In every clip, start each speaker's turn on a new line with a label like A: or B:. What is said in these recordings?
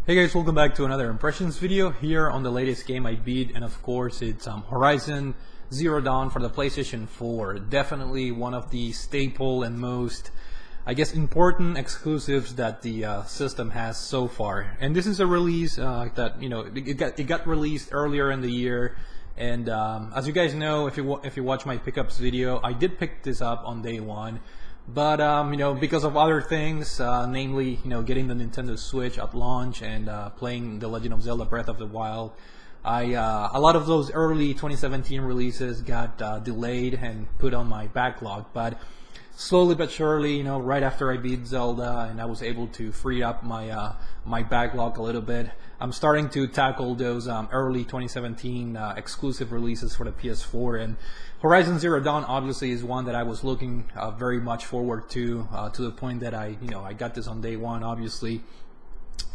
A: Hey guys, welcome back to another impressions video here on the latest game I beat, and of course it's Horizon Zero Dawn for the PlayStation 4. Definitely one of the staple and most, I guess, important exclusives that the system has so far. And this is a release that it got released earlier in the year. And as you guys know, if you watch my pickups video, I did pick this up on day one. But because of other things, namely getting the Nintendo Switch at launch and playing The Legend of Zelda: Breath of the Wild, a lot of those early 2017 releases got delayed and put on my backlog. But slowly but surely, right after I beat Zelda and I was able to free up my my backlog a little bit, I'm starting to tackle those early 2017 exclusive releases for the PS4. And Horizon Zero Dawn obviously is one that I was looking very much forward to the point that I got this on day one, obviously,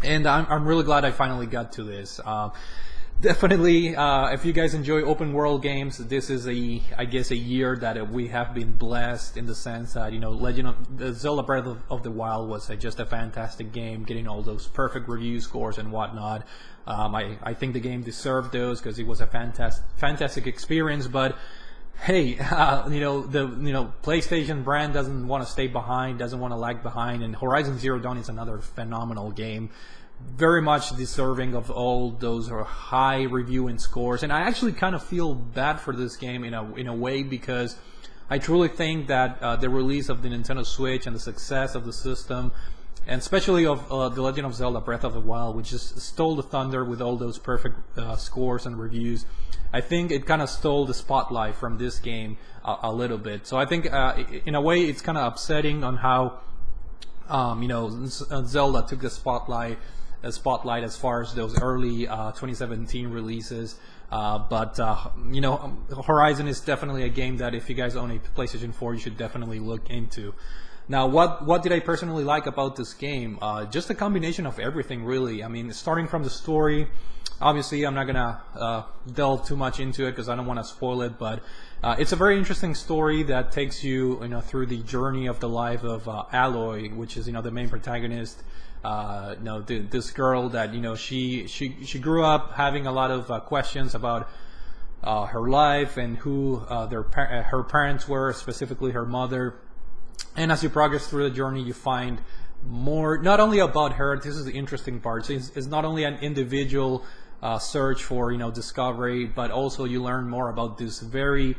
A: and I'm really glad I finally got to this. Definitely, if you guys enjoy open world games, this is I guess a year that we have been blessed in the sense that Legend of Zelda: Breath of the Wild was just a fantastic game, getting all those perfect review scores and whatnot. I think the game deserved those because it was a fantastic experience. But hey, the PlayStation brand doesn't want to stay behind, doesn't want to lag behind, and Horizon Zero Dawn is another phenomenal game, very much deserving of all those high review and scores. And I actually kind of feel bad for this game in a way, because I truly think that the release of the Nintendo Switch and the success of the system, and especially of The Legend of Zelda: Breath of the Wild, which just stole the thunder with all those perfect scores and reviews, I think it kind of stole the spotlight from this game a little bit. So I think in a way it's kind of upsetting on how Zelda took the spotlight as far as those early 2017 releases. But Horizon is definitely a game that if you guys own a PlayStation 4, you should definitely look into. Now, what did I personally like about this game? Just a combination of everything, really. I mean, starting from the story. Obviously, I'm not gonna delve too much into it because I don't want to spoil it. But it's a very interesting story that takes you, through the journey of the life of Aloy, which is the main protagonist. This girl that she grew up having a lot of questions about her life and who her parents were, specifically her mother. And as you progress through the journey, you find more, not only about her. This is the interesting part. So it's not only an individual search for discovery, but also you learn more about this very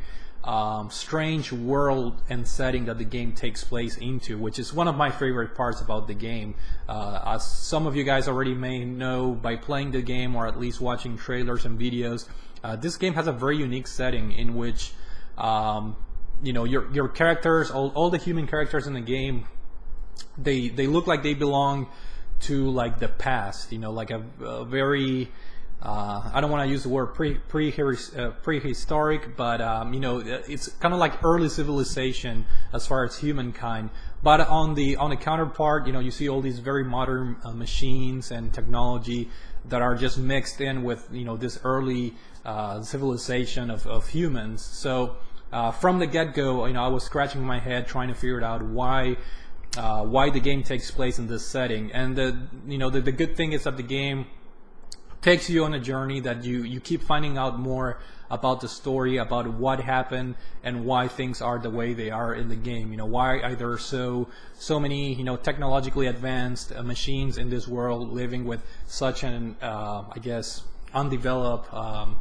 A: strange world and setting that the game takes place into, which is one of my favorite parts about the game. As some of you guys already may know by playing the game or at least watching trailers and videos, this game has a very unique setting in which your characters, all the human characters in the game, they look like they belong to like the past, like a very I don't want to use the word prehistoric, but it's kind of like early civilization as far as humankind. But on the counterpart, you see all these very modern machines and technology that are just mixed in with this early civilization of humans. So from the get-go, I was scratching my head trying to figure out why the game takes place in this setting. And the good thing is that the game takes you on a journey that you keep finding out more about the story, about what happened and why things are the way they are in the game. Why are there so many technologically advanced machines in this world living with such an I guess undeveloped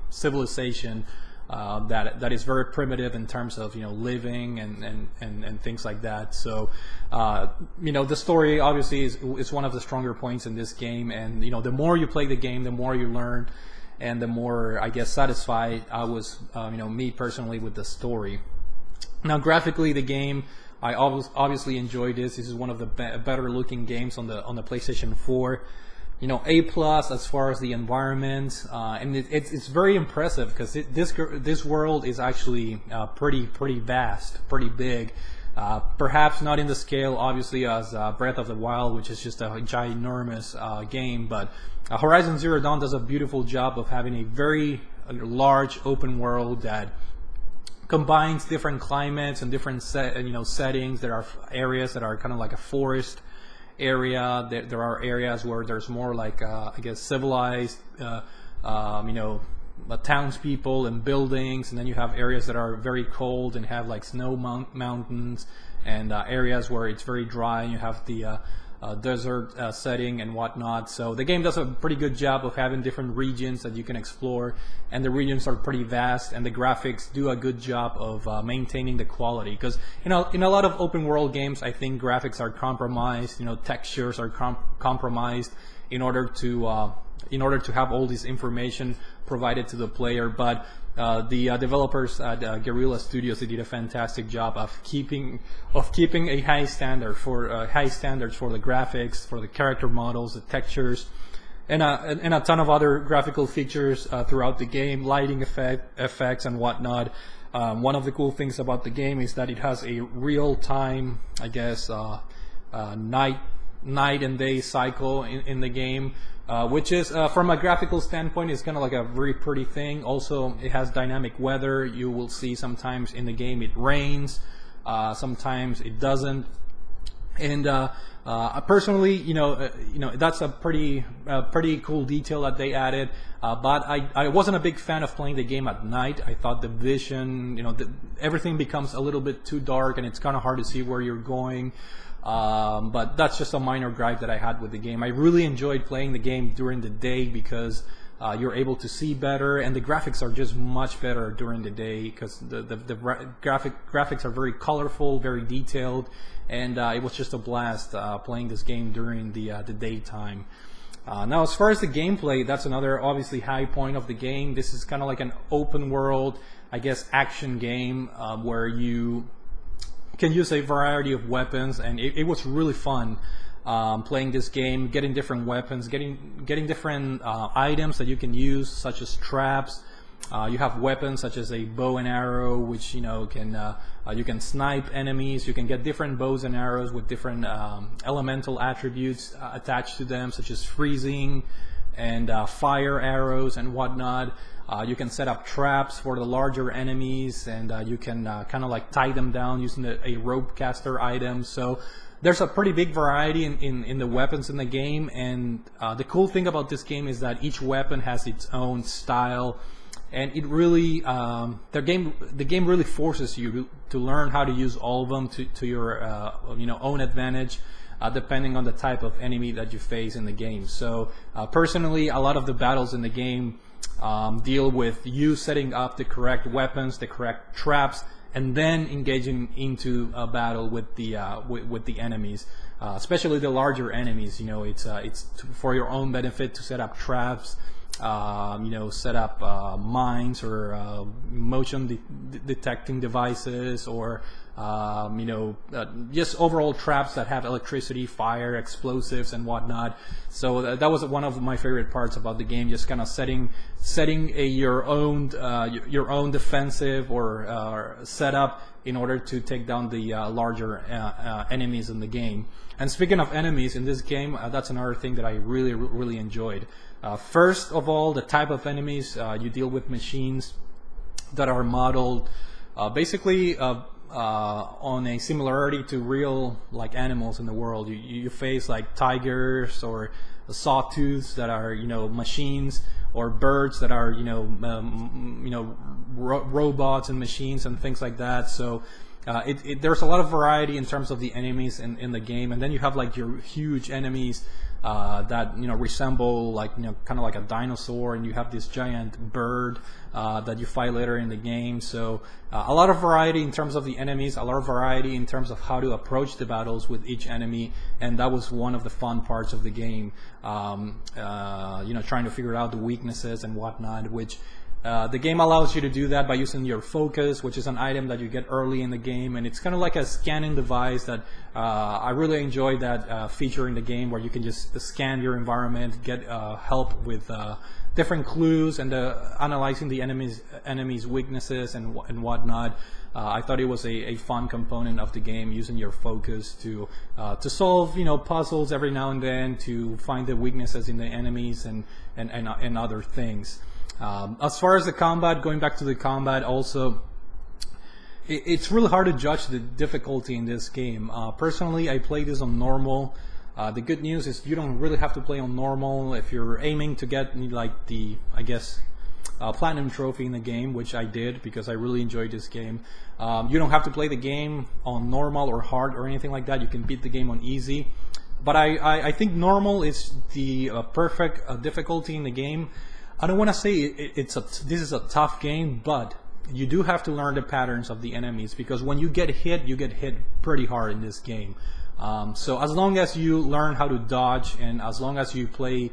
A: civilization that is very primitive in terms of living and things like that. So the story obviously is one of the stronger points in this game, and the more you play the game, the more you learn, and the more I guess satisfied I was me personally with the story. Now, graphically, the game, I obviously enjoyed this. This is one of the better looking games on the PlayStation 4. A+ as far as the environment, and it's very impressive because this world is actually pretty vast, pretty big. Perhaps not in the scale, obviously, as Breath of the Wild, which is just a ginormous game. But Horizon Zero Dawn does a beautiful job of having a very large open world that combines different climates and different settings. There are areas that are kind of like a forest area. There are areas where there's more like I guess civilized, you know, townspeople and buildings, and then you have areas that are very cold and have like snow mountains, and areas where it's very dry and you have the desert setting and whatnot. So the game does a pretty good job of having different regions that you can explore, and the regions are pretty vast, and the graphics do a good job of maintaining the quality, because you know, in a lot of open world games I think graphics are compromised, you know, textures are compromised in order to have all this information provided to the player. But the developers at Guerilla Studios, they did a fantastic job of keeping a high standard for standards for the graphics, for the character models, the textures, and a ton of other graphical features throughout the game, lighting effects and whatnot. One of the cool things about the game is that it has a real-time, I guess, night and day cycle in the game. Which is, from a graphical standpoint, is kind of like a very pretty thing. Also, it has dynamic weather. You will see sometimes in the game it rains, sometimes it doesn't. And personally, you know, that's a pretty cool detail that they added. But I wasn't a big fan of playing the game at night. I thought the vision, you know, everything becomes a little bit too dark, and it's kind of hard to see where you're going. But that's just a minor gripe that I had with the game. I really enjoyed playing the game during the day because you're able to see better, and the graphics are just much better during the day because the graphics are very colorful, very detailed, and it was just a blast playing this game during the daytime. Now, as far as the gameplay, that's another obviously high point of the game. This is kind of like an open world, I guess, action game where you can use a variety of weapons, and it was really fun playing this game, getting different weapons, getting different items that you can use, such as traps. You have weapons such as a bow and arrow, which, you know, can you can snipe enemies. You can get different bows and arrows with different elemental attributes attached to them, such as freezing and fire arrows and whatnot. You can set up traps for the larger enemies, and you can kind of like tie them down using a rope caster item. So there's a pretty big variety in the weapons in the game, and the cool thing about this game is that each weapon has its own style, and it really the game really forces you to learn how to use all of them to your you know, own advantage. Depending on the type of enemy that you face in the game. So personally, a lot of the battles in the game deal with you setting up the correct weapons, the correct traps, and then engaging into a battle with the enemies, especially the larger enemies. You know, it's for your own benefit to set up traps, you know, set up mines or motion detecting devices, or you know, just overall traps that have electricity, fire, explosives, and whatnot. So that was one of my favorite parts about the game, just kind of setting your own defensive or setup in order to take down the larger enemies in the game. And speaking of enemies in this game, that's another thing that I really enjoyed. First of all, the type of enemies. You deal with machines that are modeled basically on a similarity to real like animals in the world. You face like tigers or sawtooths that are, you know, machines, or birds that are, you know, robots and machines and things like that. So there's a lot of variety in terms of the enemies in the game, and then you have like your huge enemies that, you know, resemble like, you know, kind of like a dinosaur, and you have this giant bird that you fight later in the game. So a lot of variety in terms of the enemies, a lot of variety in terms of how to approach the battles with each enemy, and that was one of the fun parts of the game. You know, trying to figure out the weaknesses and whatnot, which the game allows you to do that by using your focus, which is an item that you get early in the game, and it's kind of like a scanning device that I really enjoyed that feature in the game, where you can just scan your environment, get help with different clues, and analyzing the enemies' weaknesses and whatnot. I thought it was a fun component of the game, using your focus to solve, you know, puzzles every now and then, to find the weaknesses in the enemies and other things. As far as the combat, going back to the combat also, it's really hard to judge the difficulty in this game. Personally, I played this on normal. The good news is you don't really have to play on normal if you're aiming to get like the, I guess, platinum trophy in the game, which I did because I really enjoyed this game. You don't have to play the game on normal or hard or anything like that. You can beat the game on easy. But I think normal is the perfect difficulty in the game. I don't want to say this is a tough game, but you do have to learn the patterns of the enemies, because when you get hit pretty hard in this game. So as long as you learn how to dodge, and as long as you play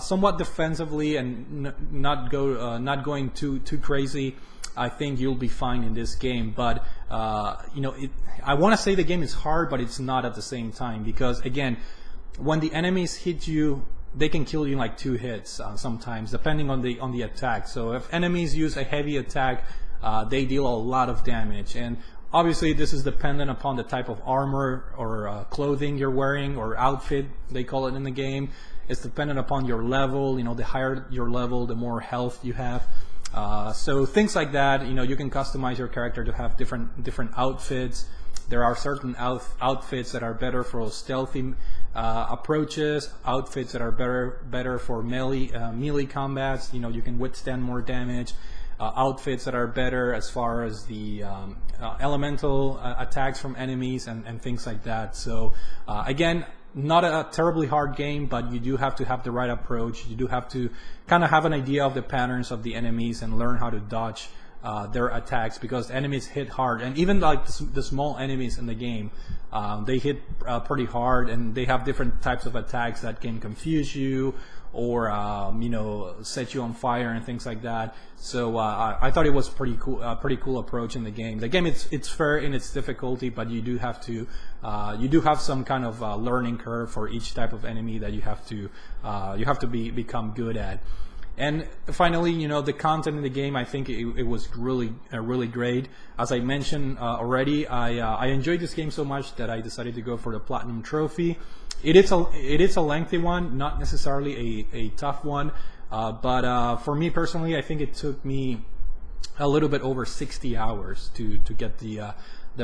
A: somewhat defensively and not going too crazy, I think you'll be fine in this game. But I want to say the game is hard, but it's not at the same time, because again, when the enemies hit you, they can kill you in like 2 hits sometimes, depending on the attack. So if enemies use a heavy attack, they deal a lot of damage, and obviously this is dependent upon the type of armor or clothing you're wearing, or outfit they call it in the game. It's dependent upon your level. The higher your level, the more health you have. So things like that. You can customize your character to have different outfits. There are certain outfits that are better for stealthy approaches, outfits that are better for melee combats. You can withstand more damage. Outfits that are better as far as the elemental attacks from enemies and things like that. So again, not a terribly hard game, but you do have to have the right approach. You do have to kind of have an idea of the patterns of the enemies and learn how to dodge their attacks, because enemies hit hard. And even like the small enemies in the game, they hit pretty hard, and they have different types of attacks that can confuse you or set you on fire and things like that. So I thought it was pretty cool approach in the game. The game it's fair in its difficulty, but you do have some kind of learning curve for each type of enemy that you have to become good at. And finally, the content in the game, I think it was really great. As I mentioned already, I enjoyed this game so much that I decided to go for the Platinum Trophy. It is a lengthy one, not necessarily a tough one, but for me personally, I think it took me a little bit over 60 hours to get the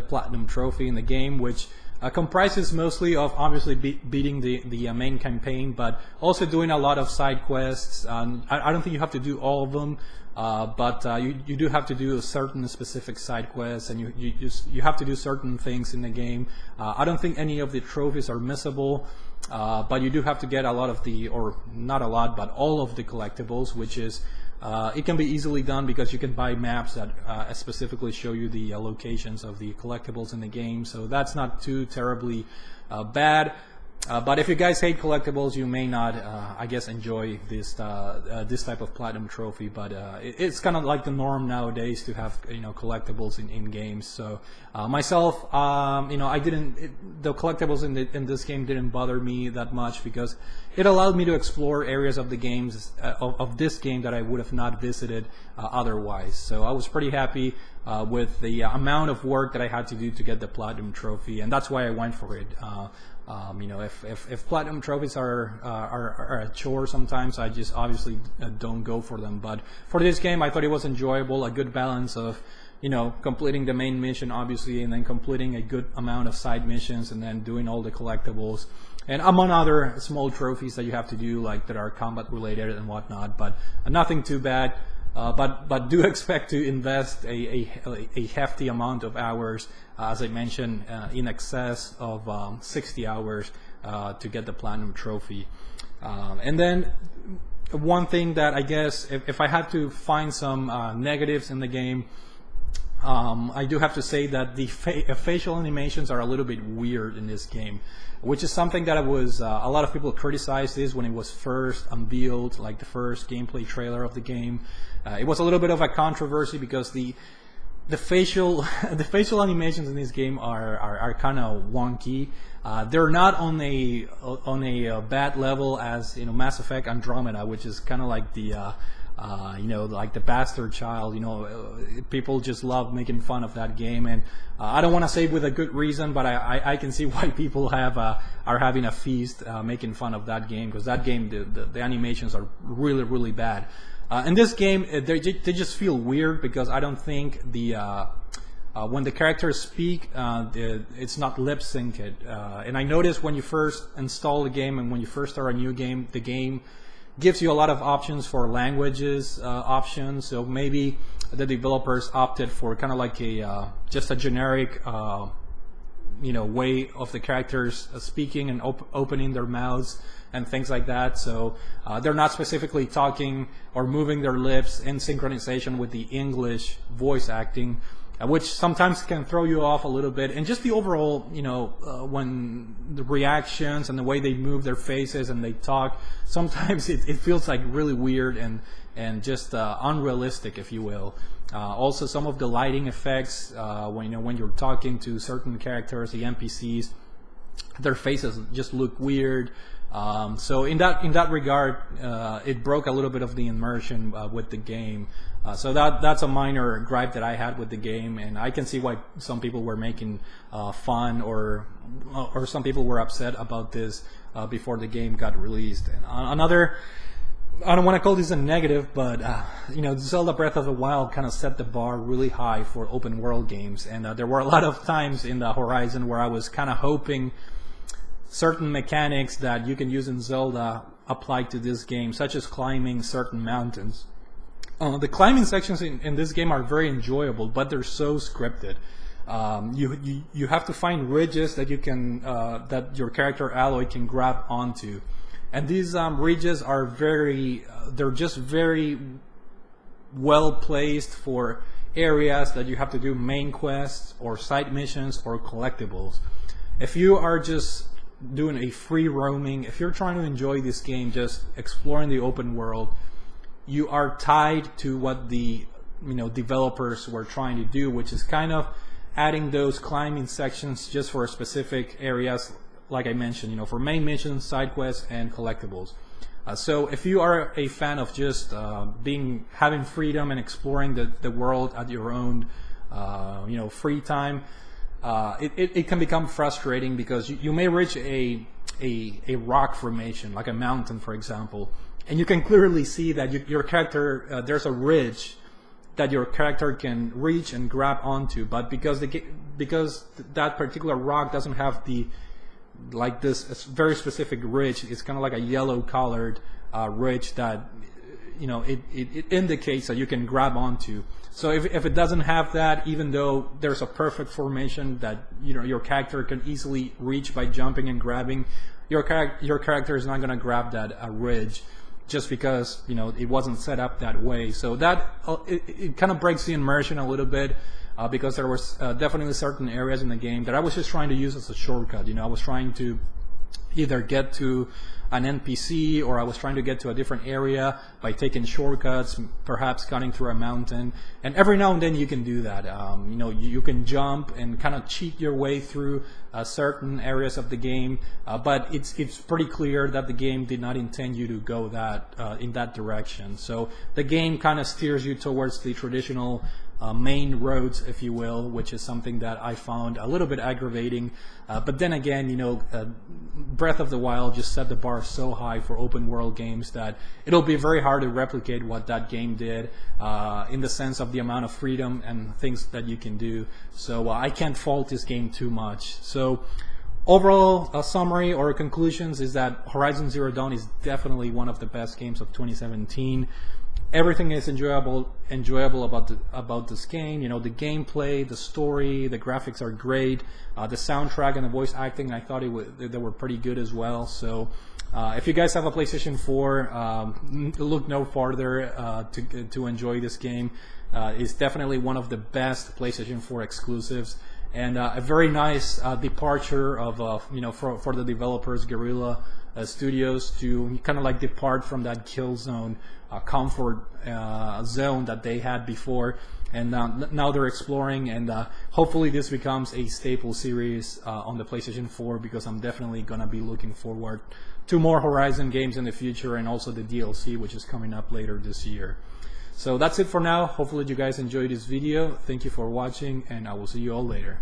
A: Platinum Trophy in the game, which comprises mostly of obviously beating the main campaign, but also doing a lot of side quests. I don't think you have to do all of them, but you do have to do certain specific side quests, and you have to do certain things in the game. I don't think any of the trophies are missable, but you do have to get a lot of or not a lot, but all of the collectibles, which is it can be easily done because you can buy maps that specifically show you the locations of the collectibles in the game. So that's not too terribly bad. But if you guys hate collectibles, you may not, I guess, enjoy this type of Platinum Trophy. But it's kind of like the norm nowadays to have collectibles in games. So myself, the collectibles in this game didn't bother me that much, because it allowed me to explore areas of the games of this game that I would have not visited otherwise. So I was pretty happy with the amount of work that I had to do to get the Platinum Trophy, and that's why I went for it. If platinum trophies are a chore sometimes, I just obviously don't go for them. But for this game, I thought it was enjoyable, a good balance of completing the main mission obviously, and then completing a good amount of side missions, and then doing all the collectibles, and among other small trophies that you have to do, like that are combat related and whatnot. But nothing too bad. But do expect to invest a hefty amount of hours, as I mentioned, in excess of 60 hours to get the Platinum Trophy. And then one thing that I guess, if I had to find some negatives in the game, I do have to say that the facial animations are a little bit weird in this game, which is something that a lot of people criticized this when it was first unveiled, like the first gameplay trailer of the game. It was a little bit of a controversy because the facial animations in this game are kind of wonky. They're not on a bad level as Mass Effect Andromeda, which is kind of like the like the bastard child. People just love making fun of that game, and I don't want to say with a good reason, but I can see why people are having a feast making fun of that game, because that game, the animations are really bad. In this game, they just feel weird because I don't think the when the characters speak, it's not lip synced. And I noticed when you first install the game and when you first start a new game, the game gives you a lot of options for languages options. So maybe the developers opted for kind of like a just a generic way of the characters speaking and opening their mouths and things like that. So they're not specifically talking or moving their lips in synchronization with the English voice acting, which sometimes can throw you off a little bit. And just the overall, when the reactions and the way they move their faces and they talk, sometimes it feels like really weird and just unrealistic, if you will. Also, some of the lighting effects, when you're talking to certain characters, the NPCs, their faces just look weird. So in that regard, it broke a little bit of the immersion with the game. So that's a minor gripe that I had with the game, and I can see why some people were making fun or some people were upset about this before the game got released. And another, I don't want to call this a negative, but Zelda Breath of the Wild kind of set the bar really high for open world games, and there were a lot of times in the Horizon where I was kind of hoping certain mechanics that you can use in Zelda apply to this game, such as climbing certain mountains. The climbing sections in this game are very enjoyable, but they're so scripted. You have to find ridges that you can that your character Aloy can grab onto, and these ridges are they're just very well placed for areas that you have to do main quests or side missions or collectibles. If you are just doing a free roaming, if you're trying to enjoy this game, just exploring the open world, you are tied to what the developers were trying to do, which is kind of adding those climbing sections just for specific areas, like I mentioned, for main missions, side quests, and collectibles. So if you are a fan of just having freedom and exploring the world at your own free time, it can become frustrating because you may reach a rock formation, like a mountain, for example, and you can clearly see that your character, there's a ridge that your character can reach and grab onto, but because that particular rock doesn't have this very specific ridge, it's kind of like a yellow colored ridge that it indicates that you can grab onto. So if it doesn't have that, even though there's a perfect formation that your character can easily reach by jumping and grabbing, your character is not going to grab that ridge just because it wasn't set up that way. So that it kind of breaks the immersion a little bit. Because there was definitely certain areas in the game that I was just trying to use as a shortcut. I was trying to either get to an NPC or I was trying to get to a different area by taking shortcuts, perhaps cutting through a mountain. And every now and then you can do that. You can jump and kind of cheat your way through certain areas of the game. But it's pretty clear that the game did not intend you to go in that direction. So the game kind of steers you towards the traditional main roads, if you will, which is something that I found a little bit aggravating. But then again, Breath of the Wild just set the bar so high for open world games that it'll be very hard to replicate what that game did in the sense of the amount of freedom and things that you can do. So I can't fault this game too much. So overall, a summary or conclusions is that Horizon Zero Dawn is definitely one of the best games of 2017. Everything is enjoyable about this game. The gameplay, the story, the graphics are great. The soundtrack and the voice acting, I thought they were pretty good as well. So if you guys have a PlayStation 4, look no farther to enjoy this game. It's definitely one of the best PlayStation 4 exclusives, and a very nice departure of for the developers, Guerilla Studios, to kind of like depart from that Killzone comfort zone that they had before, and now they're exploring, and hopefully this becomes a staple series on the PlayStation 4, because I'm definitely gonna be looking forward to more Horizon games in the future, and also the DLC, which is coming up later this year. So that's it for now. Hopefully you guys enjoyed this video. Thank you for watching, and I will see you all later.